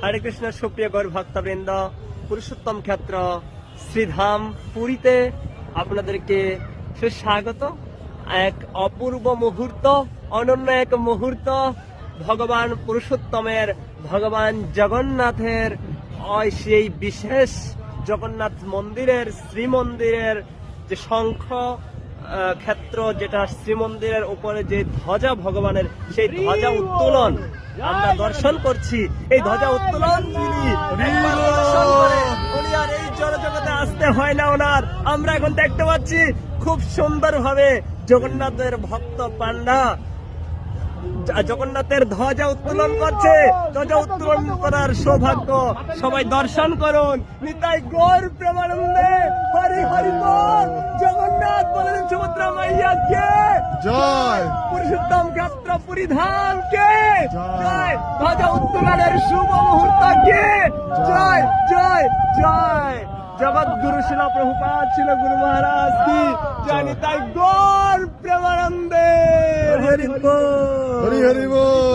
হরে কৃষ্ণ। সুপ্রিয় গৌর ভক্তবৃন্দ, পুরুষোত্তম ক্ষেত্র শ্রীধাম পুরীতে আপনাদেরকে সুস্বাগত। এক অপূর্ব মুহূর্ত, অনন্য এক মুহূর্ত। ভগবান পুরুষোত্তমের, ভগবান জগন্নাথের সেই বিশেষ জগন্নাথ মন্দিরের, শ্রীমন্দিরের যে শঙ্খ ক্ষেত্র, যেটা শ্রীমন্দিরের উপরে যে ধ্বজা ভগবানের, সেই ধ্বজা উত্তোলন আমরা দর্শন করছি। এই ধ্বজা উত্তোলন উনি আর এই জড়জগতে আসতে হয় না ওনার। আমরা এখন দেখতে পাচ্ছি খুব সুন্দর ভাবে জগন্নাথের ভক্ত পান্ডা জগন্নাথের ধ্বজা উত্তোলন করছে। ধ্বজা উত্তোলন করার সৌভাগ্য সবাই দর্শন করুন। নিতাই গৌর প্রেমানন্দে। হরি হরি বল। জগন্নাথ বলেন সুভদ্রা মাইয়া কে জয়, পুরুষোত্তম ক্ষেত্র পুরী ধাম কে জয়। ধ্বজা উত্তোলনের শুভ মুহূর্ত কে জয় জয় জয়। জগৎ গুরু শিল প্রভুপাদ ছিল গুরু মহারাজ কি জয়। নিতাই গৌর প্রেমানন্দে। হরি বল। হরি হরি বল।